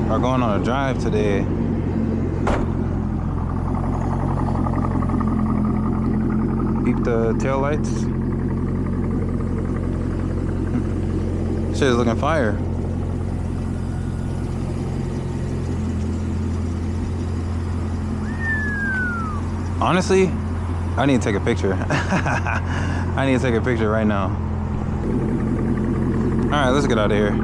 are going on a drive today. Peep the tail lights. Shit is looking fire. Honestly, I need to take a picture. I need to take a picture right now. Alright, let's get out of here.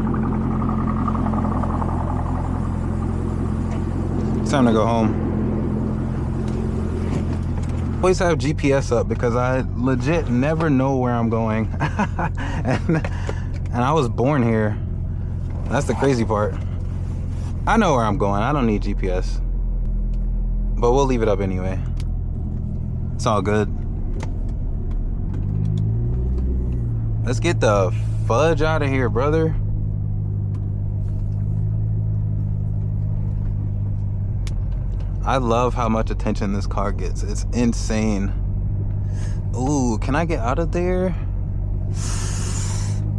It's time to go home. Always have GPS up because I legit never know where I'm going. and I was born here. That's the crazy part. I know where I'm going. I don't need GPS. But we'll leave it up anyway. It's all good. Let's get the fudge out of here, brother. I love how much attention this car gets. It's insane. Ooh, can I get out of there?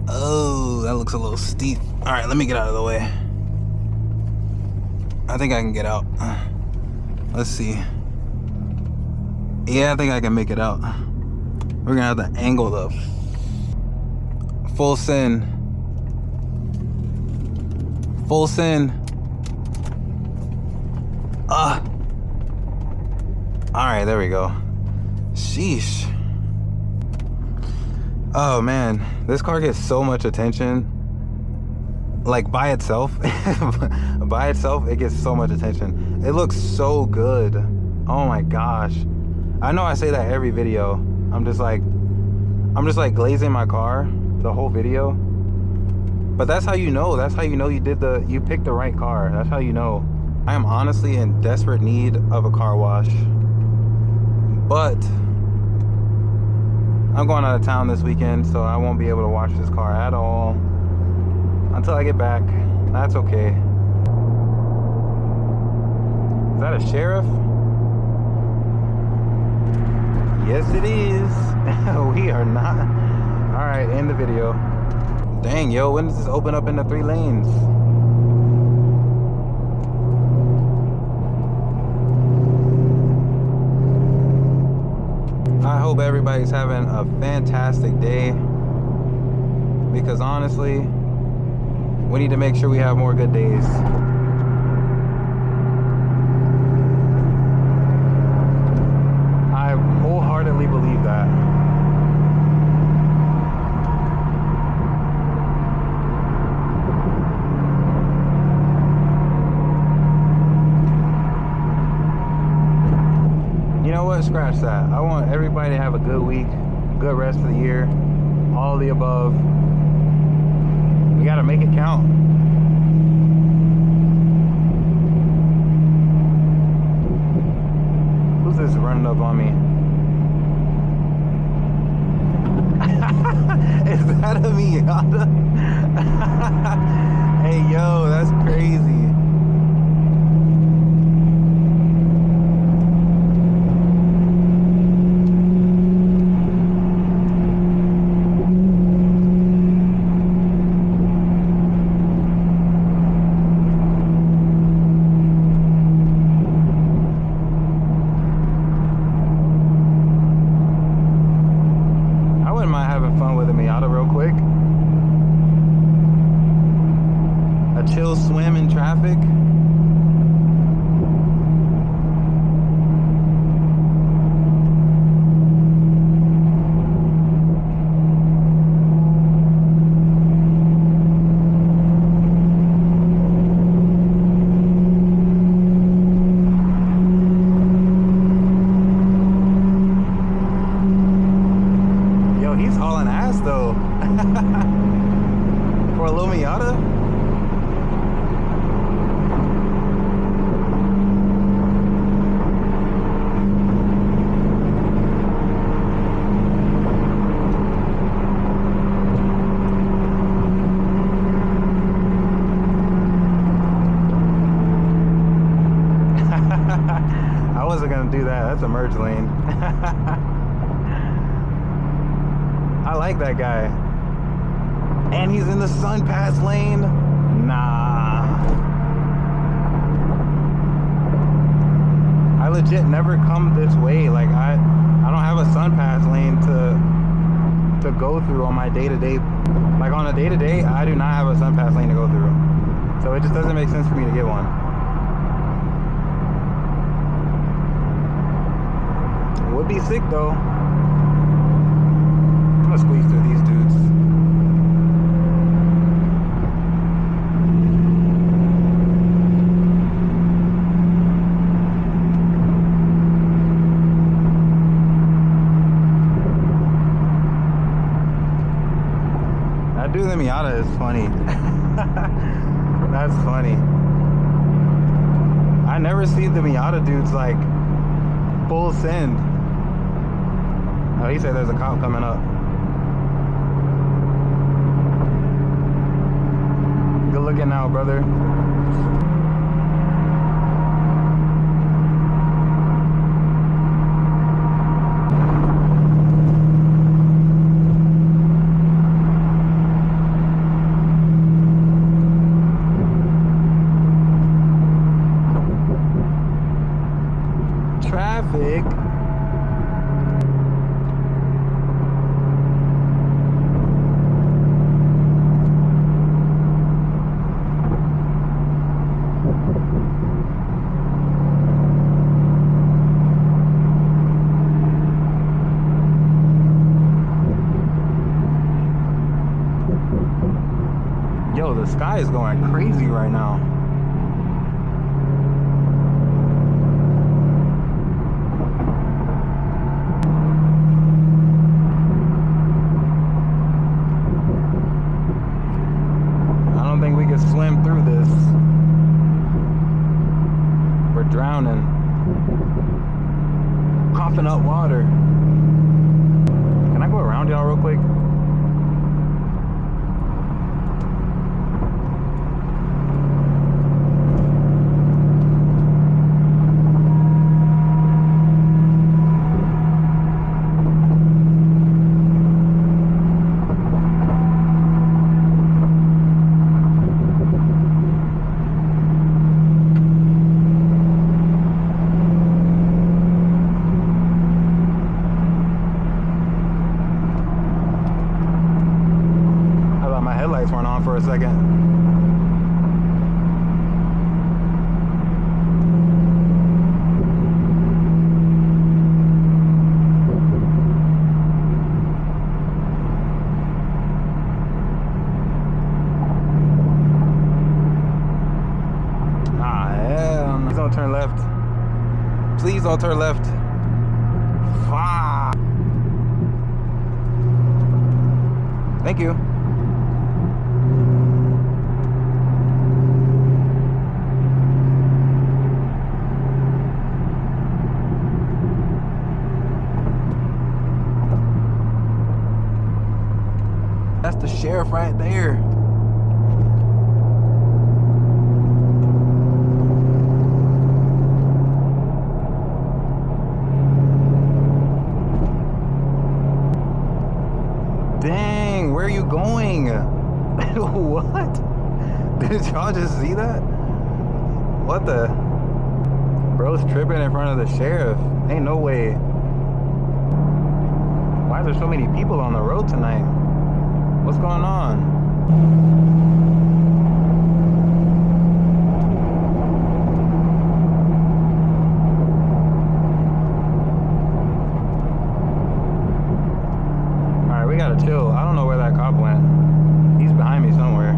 Oh, that looks a little steep. All right, let me get out of the way. I think I can get out. Let's see. Yeah, I think I can make it out. We're gonna have to angle the full send. Full send. Alright, there we go. Sheesh. Oh man, this car gets so much attention. Like by itself. By itself, it gets so much attention. It looks so good. Oh my gosh. I know I say that every video. I'm just like glazing my car the whole video. But that's how you know. That's how you know you picked the right car. That's how you know. I am honestly in desperate need of a car wash. But I'm going out of town this weekend, so I won't be able to wash this car at all until I get back. That's okay. Is that a sheriff? Yes, it is. We are not. All right, end the video. Dang, yo, when does this open up into 3 lanes? I hope everybody's having a fantastic day, because honestly, we need to make sure we have more good days. I wholeheartedly believe that. You know what? Scratch that. I want everybody to have a good week, good rest of the year, all of the above. We gotta make it count. Who's this running up on me? Is that a Miata? Hey, yo, that's crazy. Chill swim in traffic. Yo, he's hauling ass though. For a little Miata. I wasn't gonna do that. That's a merge lane. I like that guy. And he's in the sun pass lane. Nah. legit never come this way. Like I don't have a sun pass lane to go through on my day-to-day. Like on a day-to-day, I do not have a sun pass lane to go through. So it just doesn't make sense for me to get one. It would be sick though. I'm gonna squeeze through these dudes. That dude in the Miata is funny. That's funny. I never see the Miata dudes like full send. Oh, he said there's a cop coming up. Good looking now, brother. Traffic. Yo, the sky is going crazy right now. Swim through this. We're drowning. Coughing up water. Can I go around y'all real quick? Went on for a second. Ah, hell, please don't turn left. Please don't turn left. Fuck. Thank you. That's the sheriff right there. Dang, where are you going? What? Did y'all just see that? What the? Bro's tripping in front of the sheriff. Ain't no way. Why is there so many people on the road tonight? What's going on? Alright, we gotta chill. I don't know where that cop went. He's behind me somewhere.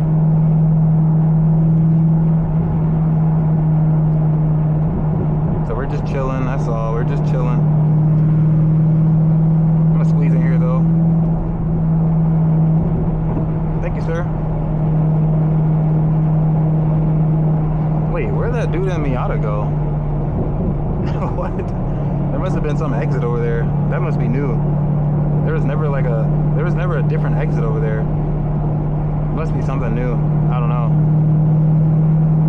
So we're just chilling, that's all. We're just chilling. I'm gonna squeeze in here though. Thank you, sir. Wait, where'd that dude in Miata go? What? There must have been some exit over there. That must be new. There was never a different exit over there. Must be something new. I don't know.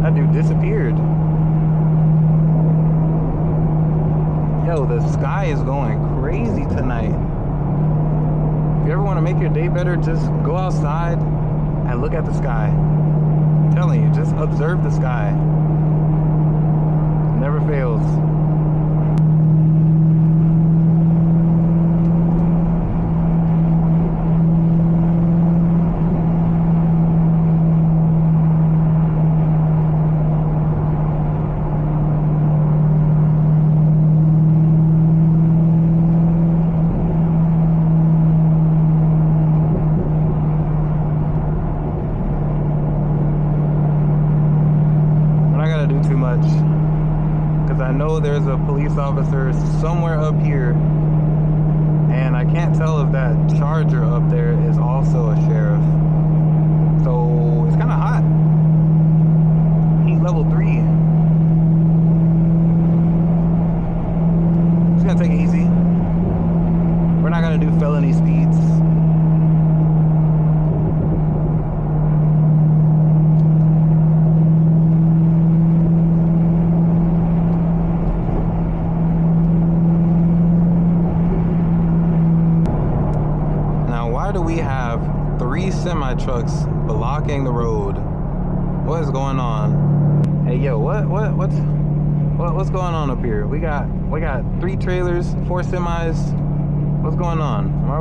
That dude disappeared. Yo, the sky is going crazy tonight. If you ever want to make your day better, just go outside and look at the sky. I'm telling you, just observe the sky. It never fails. much, because I know there's a police officer somewhere up here, and I can't tell if that charger up there is also a sheriff. So it's kind of hot. Heat level 3. Just gonna take it easy. We're not gonna do felony speeds. Why do we have 3 semi-trucks blocking the road? What is going on? Hey yo, what's going on up here? We got 3 trailers, 4 semis. What's going on? Why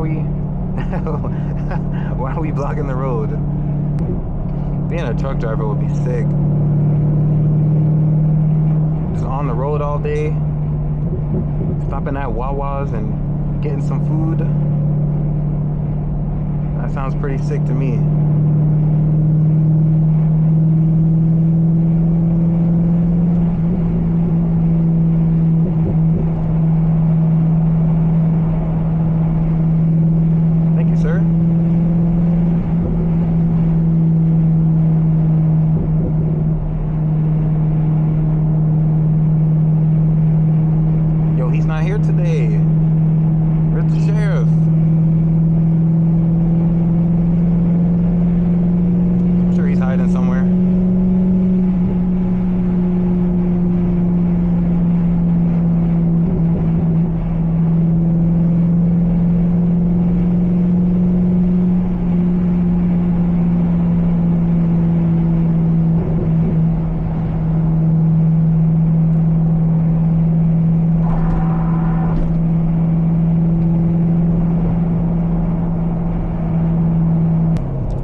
are we blocking the road? Being a truck driver would be sick. Just on the road all day, stopping at Wawa's and getting some food. That sounds pretty sick to me. Thank you, sir. Yo, he's not here today. Where's the sheriff? Hiding somewhere.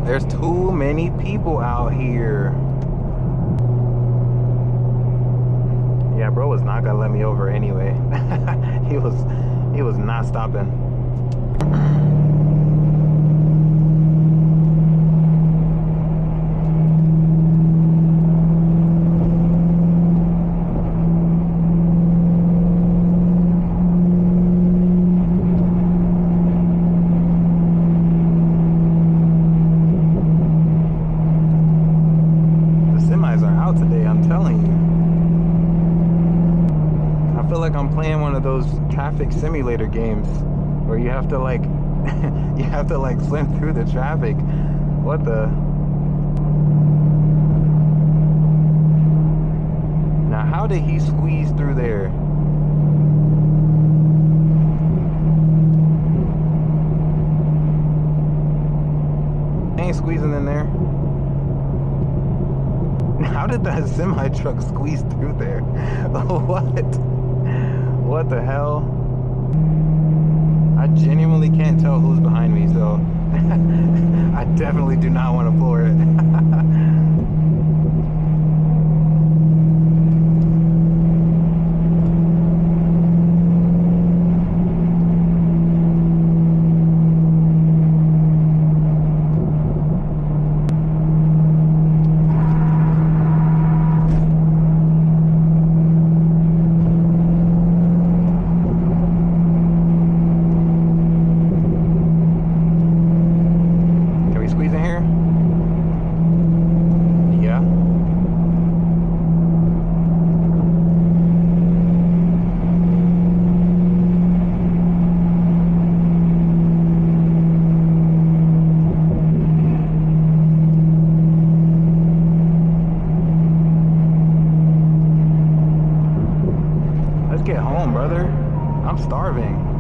There's too many people out here. Yeah, bro was not gonna let me over anyway. he was not stopping. Today, I'm telling you. I feel like I'm playing one of those traffic simulator games where you have to like swim through the traffic. What the? Now how did he squeeze through there? He ain't squeezing in there. How did that semi-truck squeeze through there? What the hell? I genuinely can't tell who's behind me, so I definitely do not want to floor it. Get home, brother. I'm starving.